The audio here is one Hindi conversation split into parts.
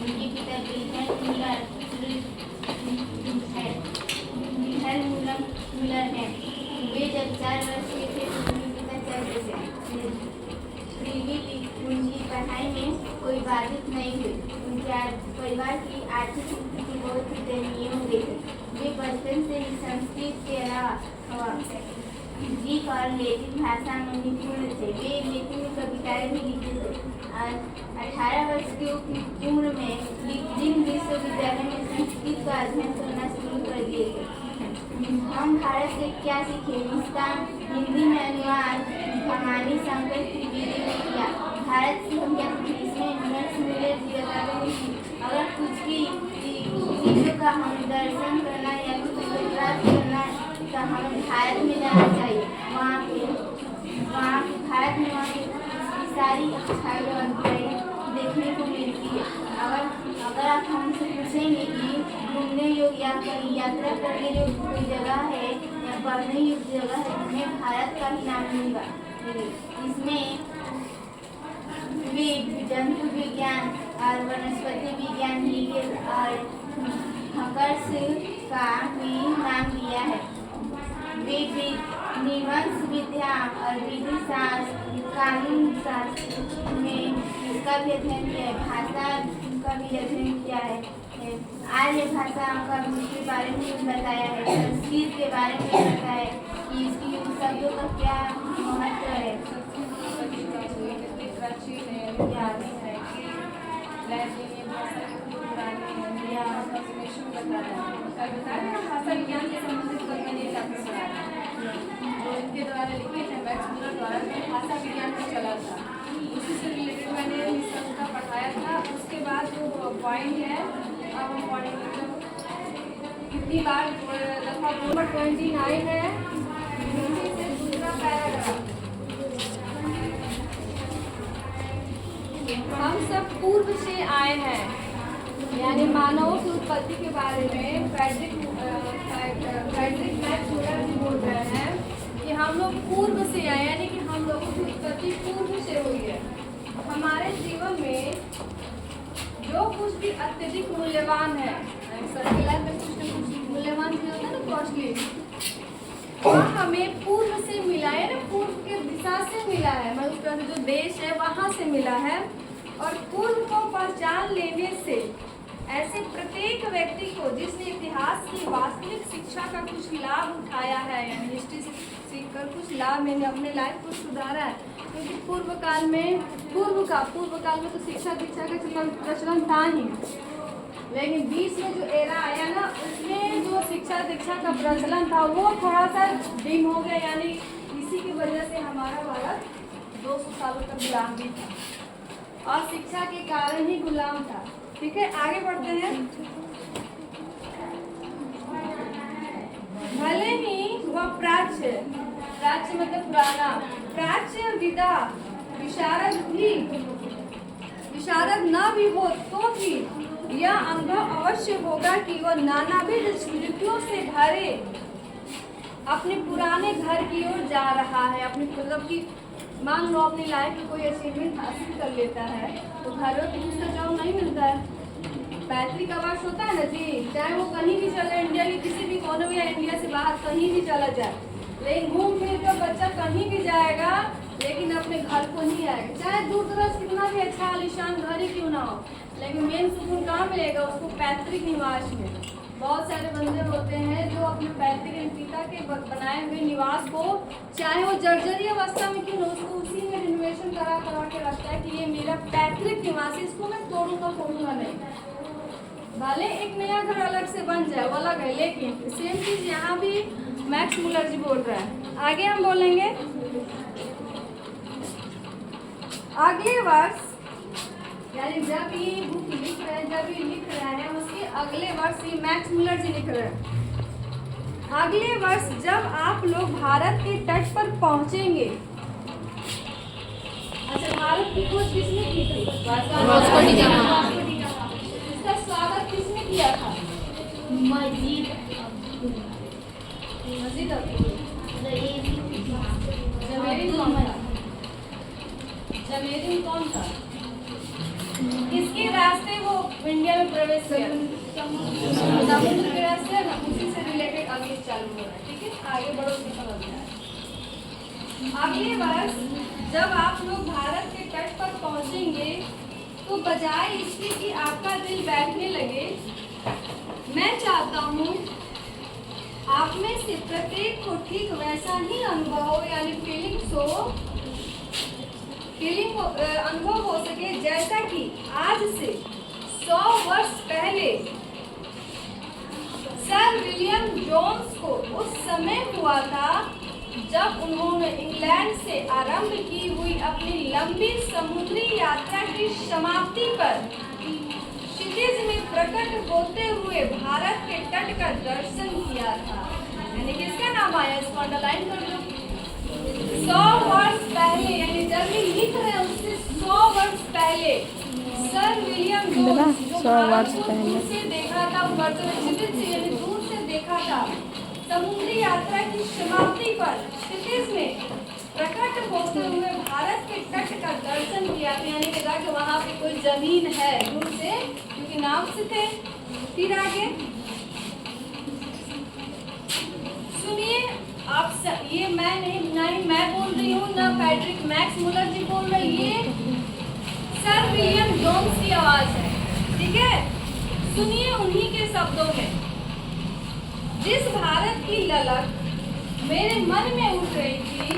उनके पिता विल्हेल्म मुलर हैं। वे जब 4 वर्ष के थे तो उनके पिता चल बसे। उनकी पढ़ाई में कोई बाधित नहीं हुई। उनके परिवार की आर्थिक स्थिति बहुत ही दयनीय हो गई थी। वे बचपन से ही संस्कृत के अलावा ग्रीक और लैटिन भाषा में निपुण थे। वे लैटिन में कविताएं भी लिखते थे। 18 वर्ष की उम्र में जिन विश्वविद्यालय में संस्कृत का अध्ययन करना शुरू कर दिए थे। हम भारत से क्या सीखे, इसका हिंदी में अनुवाद भवानी शंकर त्रिवेदी ने किया। भारत से हम क्या सीखे, इसमें मैक्स मुलर जी बताते हैं अगर कुछ भी चीज़ों का हम दर्शन करना या कुछ प्राप्त करना तो हमें भारत में जाना चाहिए। वहाँ पे भारत में वहाँ की सारी अच्छाई देखने को मिलती है। अगर आप हमसे पूछेंगे कि घूमने योग्य या कहीं यात्रा करने योग्य कोई जगह है या पढ़ने योग्य जगह है, हमें भारत का ही नाम लूँगा। इसमें वे जंतु विज्ञान और वनस्पति विज्ञान लीगल और हकर्स का भी नाम दिया है। वे निवंश विद्या और विधि शास्त्र कानून शास्त्र में इसका भी अध्ययन किया है। भाषा का भी अध्ययन किया है। आर्य भाषा का के बारे में बताया है। संस्कृत के बारे में बताया है कि इसकी शब्दों का क्या महत्व है। भाषा विज्ञान से संबंधित मैंने चैप्टर पढ़ाया जो इनके द्वारा लिखे थे, मैक्स मुलर द्वारा, भाषा विज्ञान का चला था, उसी से रिलेटेड मैंने इसका पढ़ाया था। उसके बाद जो पॉइंट है अब हम पढ़ेंगे कितनी बार दफा नंबर 29 है, हिंदी से दूसरा पैराग्राफ। हम सब पूर्व से आए हैं, यानी मानवों की उत्पत्ति के बारे में फ्रेडरिक मैक्स मुलर जी बोल रहे हैं कि हम लोग पूर्व से आए, यानी कि हम लोगों की उत्पत्ति पूर्व से हुई है। हमारे जीवन में जो कुछ भी अत्यधिक मूल्यवान है, सबके लाइफ में कुछ न कुछ मूल्यवान भी होता है ना, कॉस्टली, वह हमें पूर्व से मिला है ना, पूर्व के दिशा से मिला है, मतलब जो देश है वहाँ से मिला है। और पूर्व को पहचान लेने से ऐसे प्रत्येक व्यक्ति को जिसने इतिहास की वास्तविक शिक्षा का कुछ लाभ उठाया है, यानी हिस्ट्री से सीखकर कुछ लाभ मैंने अपने लाइफ को सुधारा है। क्योंकि पूर्व काल में तो शिक्षा दीक्षा का प्रचलन था ही, लेकिन बीच में जो एरा आया ना, उसमें जो शिक्षा दीक्षा का प्रचलन था वो थोड़ा सा डिम हो गया, यानी इसी की वजह से हमारा भारत 200 सालों तक गुलाम भी था और शिक्षा के कारण ही गुलाम था। ठीक है, आगे बढ़ते हैं। भले ही वह प्राच्य मतलब पुराना, प्राच्य विदा विशारद न भी हो तो भी यह अनुभव अवश्य होगा कि वह नानाविध स्मृतियों से भरे अपने पुराने घर की ओर जा रहा है। अपनी मतलब कि मान लो अपनी लाइफ में कोई अचीवमेंट हासिल कर लेता है तो घरों की उसका जॉब नहीं मिलता है, पैतृक आवास होता है ना जी, चाहे वो कहीं भी चले, इंडिया के किसी भी कोने में या इंडिया से बाहर कहीं भी चला जाए, लेकिन घूम फिर कर बच्चा कहीं भी जाएगा लेकिन अपने घर को नहीं आएगा, चाहे दूर दराज कितना भी अच्छा आलिशान घर ही क्यों ना हो, लेकिन मेन सुकून कहाँ मिलेगा उसको? पैतृक निवास में। बहुत सारे बंदे होते हैं जो अपने पैतृक पिता के बनाए हुए निवास को, चाहे वो जर्जरी अवस्था में क्यों ना, उसको उसी में रिनोवेशन करा के रखता है कि ये मेरा पैतृक निवास है, इसको मैं तोड़ूंगा नहीं। भले एक नया घर अलग से बन जाए वो अलग है, लेकिन सेम चीज यहाँ भी मैक्स मुलर जी बोल रहा है। आगे हम बोलेंगे अगले वर्ष, यानी जब ये बुक लिख रहे हैं, जब ये लिख रहे हैं उसके अगले वर्ष ये मैक्स मुलर जी लिख रहे हैं, अगले वर्ष जब आप लोग भारत के तट पर पहुंचेंगे। अच्छा, भारत की खोज किसने की थी? Vasco D gamma. इसका स्वागत किसने किया था? मस्जिद जमेरिन कौन था? इसके रास्ते वो इंडिया में प्रवेश किया, समुद्र के रास्ते ना, उसी से रिलेटेड आगे चालू हो रहा है। ठीक है, आगे बढ़ो, समझ में आए। अगले वर्ष जब आप लोग भारत के तट पर पहुंचेंगे तो बजाय इसके कि आपका दिल बैठने लगे, मैं चाहता हूँ आप में से प्रत्येक को ठीक वैसा ही अनुभव हो, यानी अनुभव हो सके जैसा कि आज से 100 वर्ष पहले सर विलियम जोन्स को उस समय हुआ था जब उन्होंने इंग्लैंड से आरंभ की हुई अपनी लंबी समुद्री यात्रा की समाप्ति पर क्षितिज में प्रकट होते हुए भारत के तट का दर्शन किया था। यानी किसका नाम आया, इसको अंडरलाइन कर लो। 100 वर्ष पहले, यानी जब ये लिख रहे हैं उससे 100 वर्ष पहले सर विलियम जोन्स जो भारत को दूर से देखा था, क्षितिज से यानी दूर से देखा था, समुद्री यात्रा की समाप्ति पर क्षितिज में प्रकट होते हुए भारत के तट का दर्शन किया था। यानी कि वहाँ पे कोई जमीन है दूर से, क्योंकि नाम से थे। फिर आगे सुनिए, आप ये मैं नहीं, ना ही मैं बोल रही हूँ, ना पैट्रिक मैक्स मुलर जी बोल रहे, ये सर विलियम जोन्स की आवाज है। ठीक है, सुनिए उन्हीं के शब्दों में। जिस भारत की ललक मेरे मन में उठ रही थी,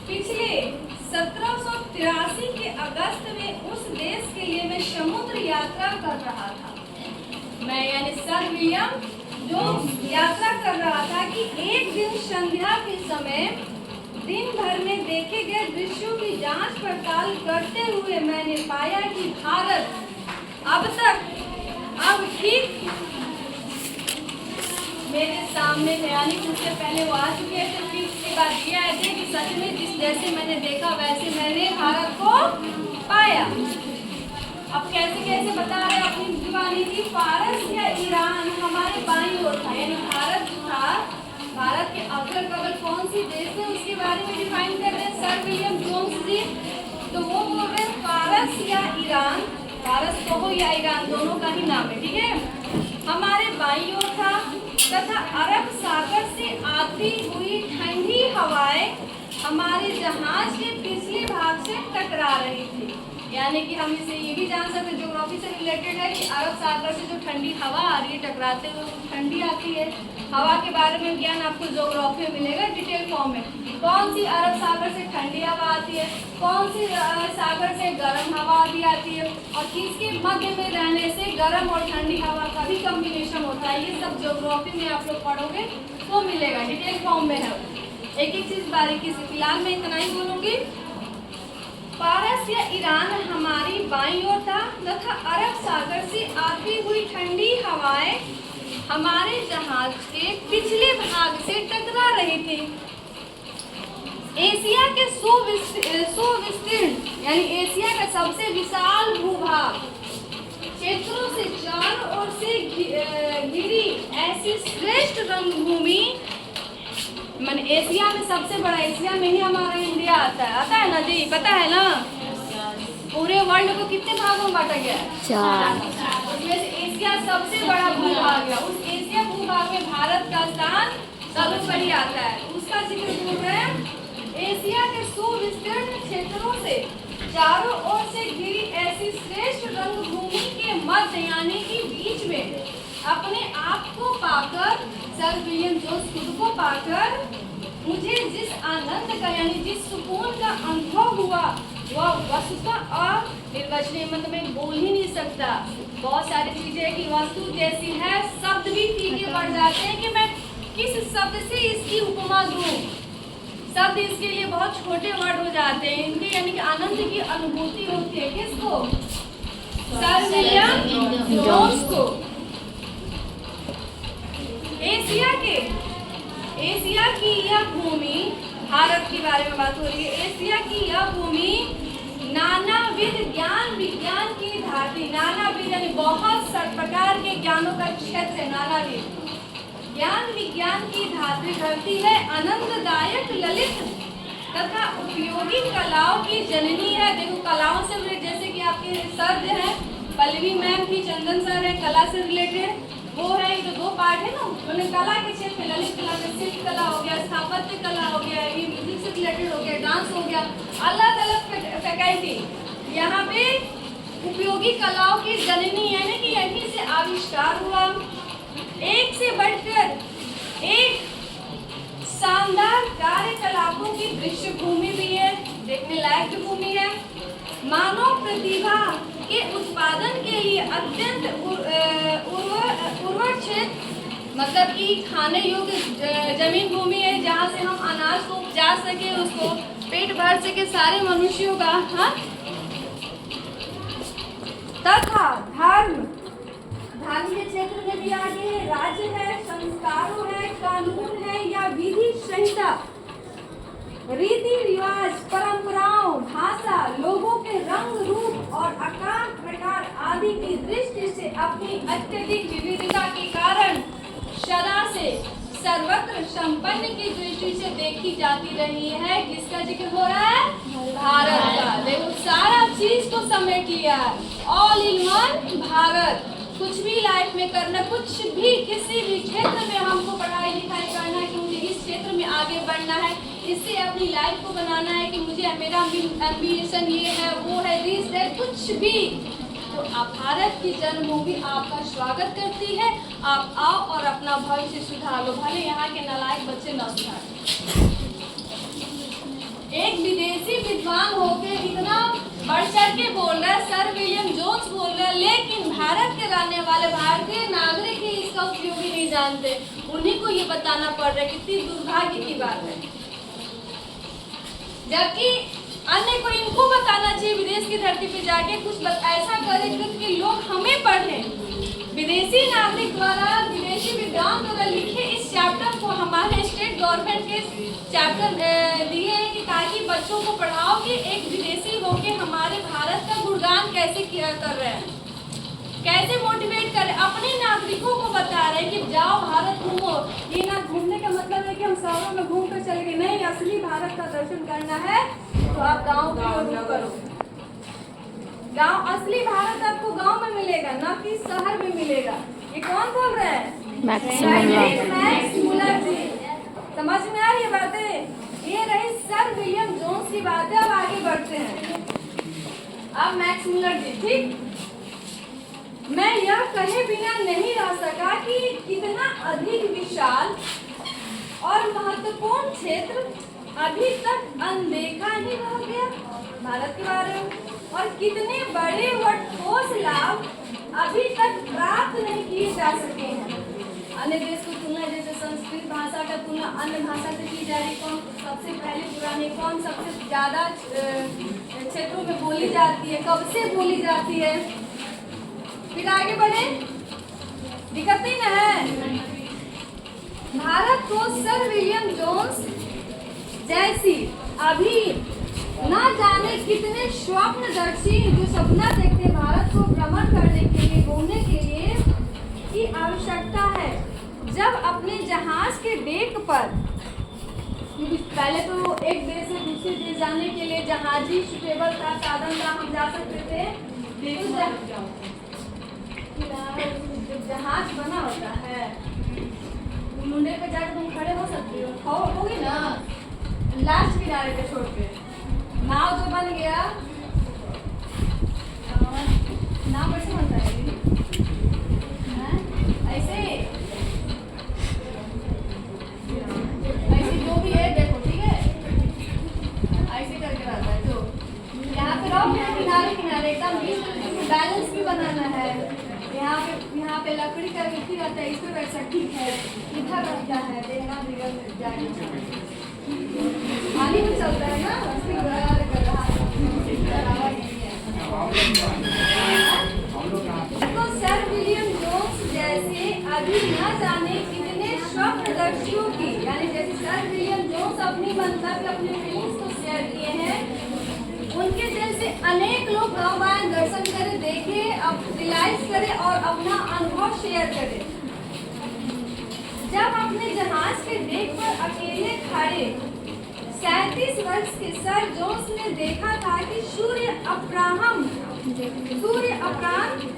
पिछले 1783 के अगस्त में उस देश के लिए मैं समुद्र यात्रा कर रहा था। मैं यानी सर विलियम जो यात्रा कर रहा था कि एक दिन संध्या के समय दिन भर में देखे गए दृश्यों की जांच पड़ताल करते हुए मैंने पाया कि भारत अब ठीक मेरे सामने है। यानी उससे पहले वो आ चुके थे, फिर उसके बाद ये आए थे कि सच में जिस जैसे मैंने देखा वैसे मैंने भारत को पाया। अब कैसे कैसे बता रहे हैं अपनी जुबानी की, फारस या ईरान हमारे बाईं ओर था। यानी भारत जो था, भारत के अगल बगल कौन सी देश है उसके बारे में डिफाइन कर रहे हैं सर विलियम जोन्स जी। तो वो बोल रहे हैं फारस या ईरान, फारस कहो या ईरान, दोनों का ही नाम है। ठीक है, हमारे बाईं ओर था तथा अरब सागर से आती हुई ठंडी हवाएं हमारे जहाज के पिछले भाग से टकरा रही थी। यानी कि हम इसे ये भी जान सकते, ज्योग्राफी से रिलेटेड है कि अरब सागर से जो ठंडी हवा आ रही है टकराते हुए ठंडी आती है। हवा के बारे में ज्ञान आपको ज्योग्राफी में मिलेगा डिटेल फॉर्म में। कौन सी अरब सागर से ठंडी हवा आती है, कौन सी सागर से गर्म हवा भी आती है, और किसके मध्य में रहने से गर्म और ठंडी हवा का भी कॉम्बिनेशन होता है। ये सब ज्योग्राफी में आप लोग पढ़ोगे तो मिलेगा, डिटेल फॉर्म में है। एक एक चीज बारीकी से, फिलहाल मैं इतना ही बोलूंगी। फारस या ईरान हमारी बाईं ओर था तथा अरब सागर से आती हुई ठंडी हवाएं हमारे जहाज के पिछले भाग से टकरा रही थी। एशिया के सुविस्तीर्ण यानी एशिया का सबसे विशाल भूभाग क्षेत्रों से चारों ओर से घिरी ऐसी श्रेष्ठ रंगभूमि, माने एशिया में सबसे बड़ा, एशिया में ही हमारा इंडिया आता है ना जी, पता है ना। पूरे वर्ल्ड को कितने भागों में बांटा गया है? 4। उसमें से एशिया सबसे बड़ा भूभाग है। उस एशिया भूभाग में भारत का स्थान सर्वोपरि आता है। उसका जिक्र बोल रहे हैं। एशिया के सुविस्तीर्ण क्षेत्रों से चारों ओर से घिरी ऐसी श्रेष्ठ रंगभूमि के मध्य यानी कि बीच में अपने आप को पाकर सर विलियम जोन्स खुद को पाकर मुझे जिस आनंद का यानी जिस सुकून का अनुभव हुआ वह वस्तुतः अनिर्वचनीय, मतलब मैं बोल ही नहीं सकता। बहुत सारी चीजें की वस्तु जैसी है, शब्द भी फीके पड़ जाते हैं कि मैं किस शब्द से इसकी उपमा दूं। शब्द इसके लिए बहुत छोटे वर्ड हो जाते हैं इनके, यानी कि आनंद की अनुभूति होती है किसको? सर विलियम जोन्स को। एशिया की यह भूमि, भारत के बारे में बात हो रही है। एशिया की यह भूमि नानाविध ज्ञान विज्ञान की धारती, नानाविध यानी बहुत प्रकार के ज्ञानों का क्षेत्र है। नानाविध ज्ञान विज्ञान की धरती है, आनंददायक ललित तथा उपयोगी कलाओं की जननी है। देखो कलाओं से जैसे कि आपके के सर जो है पल्लवी मैम थी, चंदन सर है कला से रिलेटेड, वो है जो 2 पार्ट है ना, उन्होंने कला के क्षेत्र में ललित कला में शिल्प कला हो गया, स्थापत्य कला हो गया, ये म्यूजिक से रिलेटेड हो गया, डांस हो गया, अलग अलग फैकल्टी। यहाँ पे उपयोगी कलाओं की जननी है ना कि यहीं से आविष्कार हुआ। एक से बढ़कर एक शानदार कार्यकलापों की दृश्य भूमि भी है, देखने लायक भी भूमि है। मानव प्रतिभा के उत्पादन के लिए अत्यंत उर्वर क्षेत्र, मतलब कि खाने योग्य जमीन भूमि है जहाँ से हम अनाज को उपजा सके, उसको पेट भर सके सारे मनुष्यों का। हाँ, तथा धर्म के क्षेत्र में भी आगे है, राज्य है, संस्कारों है, कानून है या विधि संहिता, रीति रिवाज, परंपराओं, भाषा, लोगों के रंग रूप और आकार प्रकार आदि की दृष्टि से अपनी अत्यधिक विविधता के कारण सदा से सर्वत्र संपन्न की दृष्टि से देखी जाती रही है। किसका जिक्र हो रहा है? भारत का। देखो सारा चीज को समेट लिया है, ऑल इन वन भारत। कुछ भी लाइफ में करना, कुछ भी किसी भी क्षेत्र में हमको पढ़ाई लिखाई करना है कि मुझे इस क्षेत्र में आगे बढ़ना है, इससे अपनी लाइफ को बनाना है कि मुझे मेरा एम्बिशन ये है वो है, दिस है, कुछ भी, तो आप भारत की जन्मभूमि आपका स्वागत करती है। आप आओ और अपना भविष्य सुधार लो, भले यहाँ के नालायक बच्चे न सुधार। एक विदेशी विद्वान होकर इतना बढ़ चढ़ के बोल रहा है, सर विलियम जोन्स बोल रहा है, लेकिन भारत के रहने वाले भारतीय नागरिक ही इसका उपयोग ही नहीं जानते। उन्हीं को ये बताना पड़ रहा है, कितनी दुर्भाग्य की बात है। जबकि अन्य को इनको बताना चाहिए विदेश की धरती पे जाके कुछ ऐसा करे कि लोग हमें पढ़ें। विदेशी नागरिक द्वारा, विदेशी विद्वान द्वारा लिखे इस चैप्टर को हमारे स्टेट गवर्नमेंट के चैप्टर दिए हैं कि ताकि बच्चों को पढ़ाओ कि एक विदेशी होके हमारे भारत का गुणगान कैसे कर रहे हैं, कैसे मोटिवेट कर रहे हैं, अपने नागरिकों को बता रहे हैं कि जाओ भारत घूमो। ये ना घूमने का मतलब है कि हम शहरों में घूम कर चले गए, नहीं, असली भारत का दर्शन करना है तो आप गाँव की ओर रुख करो। गांव, असली भारत आपको गांव में मिलेगा, ना कि शहर में मिलेगा। ये कौन बोल रहा है? मैक्स मुलर जी। समझ में आ रही है बातें? ये रही सर विलियम जोन्स की बातें। अब आगे बढ़ते हैं। अब मैक्स मुलर जी, ठीक। मैं यह कहे बिना नहीं रह सका कि कितना अधिक विशाल और महत्वपूर्ण क्षेत्र अभी तक अनदेखा ही रह गया भारत के बारे में, और कितने बड़े व ठोस लाभ अभी तक प्राप्त नहीं किए जा सके हैं। अन्य देश की तुलना, जैसे संस्कृत भाषा का तुलना अन्य भाषा से की जा रही, कौन सबसे पहले पुरानी, कौन सबसे ज्यादा क्षेत्रों में बोली जाती है, कब से बोली जाती है। फिर आगे बढ़े, दिक्कत नहीं ना है। भारत को सर विलियम जोन्स जैसी अभी न जाने कितने स्वप्नदर्शी जो सपना देखते भारत को भ्रमण करने के लिए, घूमने के लिए की आवश्यकता है। जब अपने जहाज के डेक पर, पहले तो एक देश से दूसरे देश जाने के लिए जहाज ही सुटेबल था, साधन था, हम जा सकते थे। जब जहाज बना होता है, मुंडे पे जाकर तुम खड़े हो सकते हो, होगी ना, लास्ट किनारे पे छोड़ के। नाव जो बन गया, नाव कैसे बनता है? ऐसे ऐसे जो भी है देखो, ठीक है, ऐसे करके रहता है। जो यहाँ पे रहो, किनारे किनारे एकदम बैलेंस भी बनाना है। यहाँ पे लकड़ी का मिट्टी रहता है, इस पे वैसा ठीक है, इधर रहता है, देखना पानी में चलता है ना, तो सर विलियम जोन्स जैसे अभी न जाने कितने स्वप्नदर्शियों की, यानी जैसे सर विलियम जोन्स अपनी मंतव्य, अपने फीलिंग्स को शेयर किए हैं, उनके दिल से अनेक लोग गाँव आए, दर्शन करे, देखे, अब रियलाइज करे और अपना अनुभव शेयर करे। जब अपने जहाज के डेक पर अकेले खड़े 37 वर्ष के सर जोन्स ने देखा था कि सूर्य अब्राहम प्रांत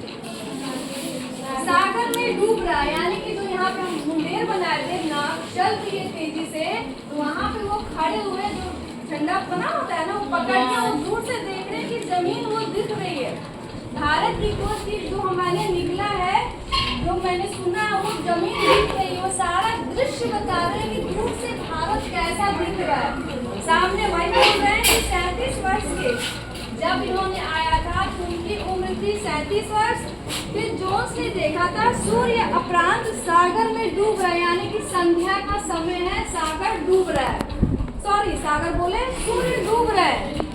सागर में डूब रहा है। यानी कि जो यहाँ पे हम मुंडेर बनाए थे ना, चल रही है तेजी से, तो वहाँ पे वो खड़े हुए जो झंडा बना होता है ना, वो पकड़ के वो दूर से देख रहे हैं कि जमीन वो दिख रही है। भारत की खोज की जो हमारे निकला है, जो मैंने सुना है, वो जमीन दिख रही है, वो सारा दृश्य बता रहे हैं कि दूर से भारत कैसा दिख रहा है। सामने वही बोल रहे हैं कि 37 वर्ष के जब इन्होंने आया था तो उनकी उम्र थी 37 वर्ष। फिर जोन्स ने देखा था सूर्य अपरांत सागर में डूब रहा है, यानी कि संध्या का समय है, सागर डूब रहा है। सॉरी, सागर बोले, सूर्य डूब रहा है।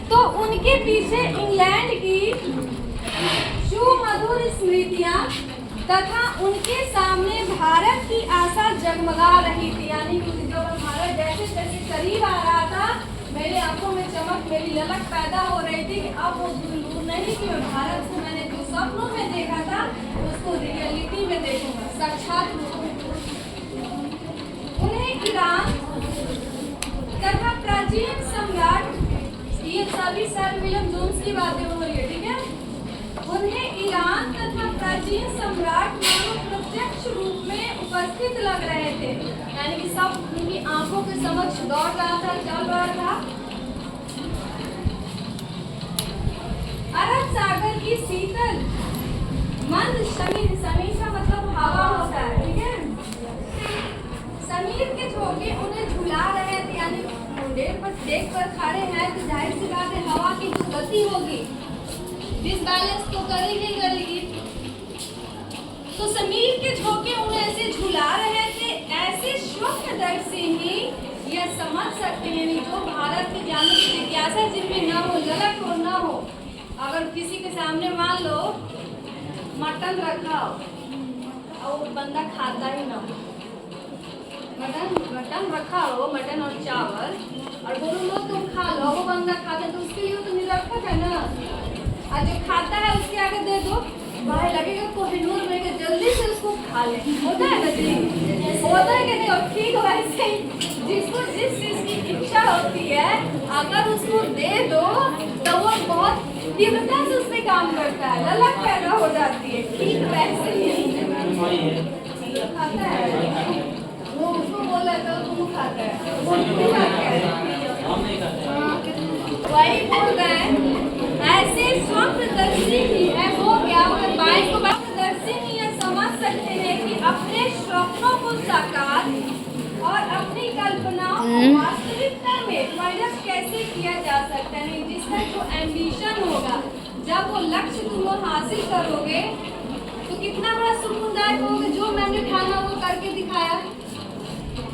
तो उनके पीछे इंग्लैंड की सुमधुर स्मृतियां तथा उनके सामने भारत की आशा जगमगा रही थी। यानी कि जब भारत जैसे जैसे करीब आ रहा था, मेरी आंखों में चमक, मेरी ललक पैदा हो रही थी कि अब वो दूर नहीं कि मैं भारत को मैंने जो सपनों में देखा था उसको रियलिटी में देखूंगा, साक्षात। उन्हें ईरान तथा प्राचीन सम्राट, ये सभी सर विलियम जोन्स की बातें हो रही है, ठीक है। उन्हें ईरान तथा प्राचीन सम्राट मानो प्रत्यक्ष रूप में उपस्थित लग रहे थे। यानी कि सब उनकी आंखों के समक्ष दौड़ रहा था, चल रहा था। अरब सागर की शीतल मंद समीर, समीर का मतलब हवा होता है, ठीक है। समीर के झोंके उन्हें झुला रहे थे, यानी मुंडेर पर देख कर खड़े हैं तो जाहिर सी बात है हवा की जो गति होगी डिसबैलेंस तो करेगी। तो समीर के झोंके उन्हें ऐसे झुला रहे थे, ऐसे स्वप्नदर्शी ही यह समझ सकते हैं जो भारत के जानने की जिज्ञासा जिनमें न हो, ललक हो, न हो। अगर किसी के सामने मान लो मटन रखा हो और वो बंदा खाता ही ना हो, मटन रखा हो, मटन और चावल, और बोलो लो तुम खा लो, वो बंदा खाता है तो उसके लिए तो निरर्थक है ना। और जो खाता है उसके आगे दे दो, भाई लगेगा कोहिनूर में कि जल्दी से उसको खा ले, होता है ना जी, होता है कि नहीं। और ठीक वैसे ही जिसको जिस चीज की इच्छा होती है अगर उसको दे दो तो वो बहुत तीव्रता से उसमें काम करता है, ललक पैदा हो जाती है। ठीक वैसे ही खाता है, वो उसको बोला तो तुम खाता है, वो नहीं खाता है। वही बोल रहे हैं, ऐसे स्वप्नदर्शी ही है वो क्या होगा 22 को स्वप्नदर्शी ही यह समझ सकते हैं कि अपने स्वप्नों को साकार और अपनी कल्पनाओं को वास्तविकता में परिणत कैसे किया जा सकता है। जिसका जो एम्बिशन होगा, जब वो लक्ष्य तुम हासिल करोगे तो कितना बड़ा सुकूनदायक होगा। जो मैंने ठाना वो करके दिखाया।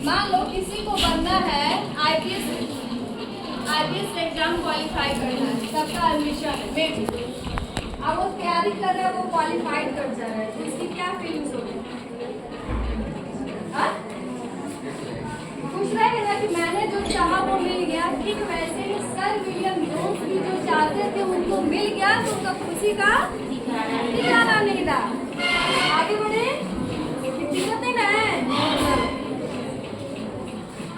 मान लो किसी को बनना है आईपीएस एग्जाम क्वालिफाई करना है, सबका एडमिशन है, मे भी अब वो तैयारी कर रहा है, वो क्वालिफाइड कर जा रहा है, तो इसकी क्या फीलिंग्स होगी? खुश रहेगा ना कि मैंने जो चाहा वो मिल गया। ठीक वैसे ही सर विलियम जोन्स भी जो चाहते थे उनको मिल गया, तो उनका खुशी का ठिकाना नहीं था। आगे बढ़े, दिक्कत नहीं ना है।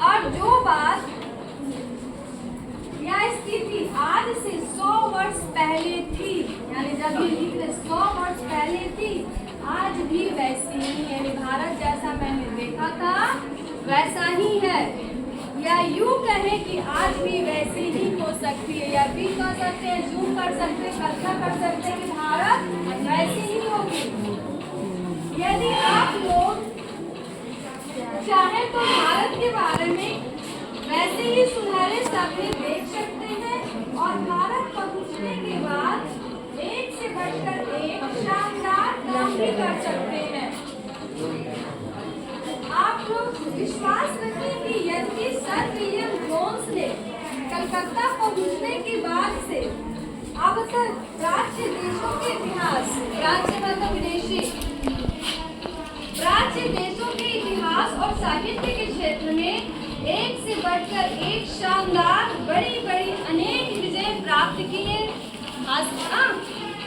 और जो बात या स्थिति आज से 100 वर्ष पहले थी, यानी जब ये लिख रहे 100 वर्ष पहले थी, आज भी वैसी ही है। भारत जैसा मैंने देखा था वैसा ही है, या यूं कहें कि आज भी वैसी ही हो सकती है, या भी कह सकते हैं, जूम कर सकते हैं, कल्पना कर सकते हैं कि भारत वैसी ही होगी। यदि आप लोग चाहे तो भारत के बारे में वैसे ही सुनहरे सपने देख सकते हैं, और भारत पहुंचने के बाद एक से बढ़कर एक शानदार काम भी कर सकते हैं। आप लोग विश्वास रखें कि यदि सर विलियम जोन्स ने कलकत्ता पहुंचने के बाद से अब तक प्राच्य देशों के इतिहास, प्राच्य मतलब विदेशी, प्राच्य देशों के इतिहास और साहित्य के क्षेत्र में एक से बढ़कर एक शानदार बड़ी बड़ी अनेक विजय प्राप्त किए,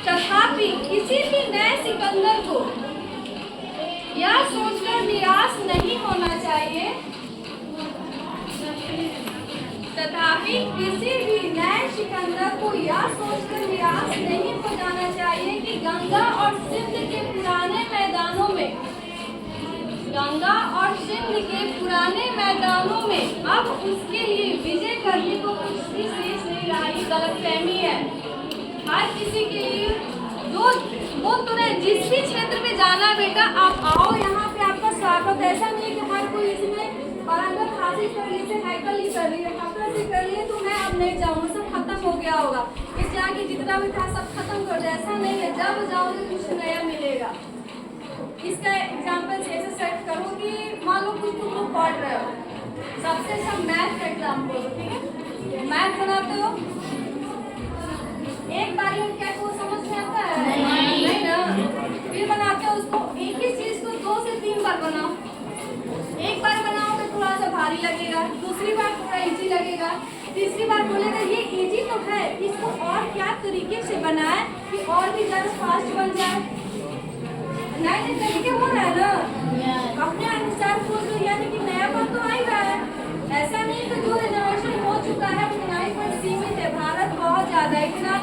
तथापि किसी भी नए सिकंदर को यह सोचकर निराश नहीं होना चाहिए तथापि किसी भी नए सिकंदर को यह सोचकर निराश नहीं हो जाना चाहिए कि गंगा और सिंध के पुराने मैदानों में अब उसके लिए विजय करने को कुछ भी शेष नहीं रहा। ये गलतफहमी है हर किसी के लिए। जो वो तुम्हें जिस भी क्षेत्र में जाना बेटा, आप आओ, यहाँ पे आपका स्वागत। ऐसा नहीं कि हर कोई इसमें पारंगत हासिल कर ली से हैकल ही कर रही है, हैकल से कर लिए तो मैं अब नहीं जाऊँगा, सब खत्म हो गया होगा, इस यहाँ की जितना भी था सब खत्म कर दे। ऐसा नहीं है, जब जाओगे कुछ नया मिलेगा। इसका एग्जाम्पल ऐसे सेट करो कि मान लो कुछ तुम लोग पढ़ रहे हो, सबसे अच्छा मैथ का एग्जाम्पल हो, ठीक है। मैथ बनाते हो, एक बार में क्या को समझ में आता है? नहीं ना। फिर बनाते हो उसको, एक ही चीज को 2 से 3 बार बनाओ। एक बार बनाओगे थोड़ा सा भारी लगेगा, दूसरी बार थोड़ा इजी लगेगा, तीसरी बार बोलेगा ये इजी तो है, इसको और क्या तरीके से बनाए कि और भी ज्यादा फास्ट बन जाए। नए नए तरीके हो रहा है ना, अपने अनुसार सोचो, यानी कि नया बात तो आ ही रहा है। ऐसा नहीं कि जो रिजर्वेशन हो चुका है उतना ही पर सीमित है। भारत बहुत ज्यादा, इतना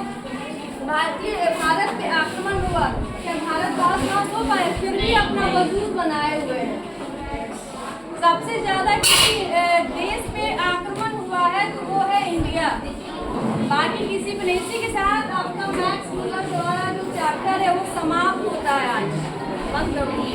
भारत पे आक्रमण हुआ क्या भारत बहुत ना हो पाए, फिर भी अपना वजूद बनाए हुए हैं। सबसे ज्यादा किसी देश पे आक्रमण हुआ है तो वो है इंडिया, बाकी किसी पे नहीं। इसी के साथ आपका मैथ्स द्वारा जो चैप्टर है वो समाप्त होता है आज। बंद करो।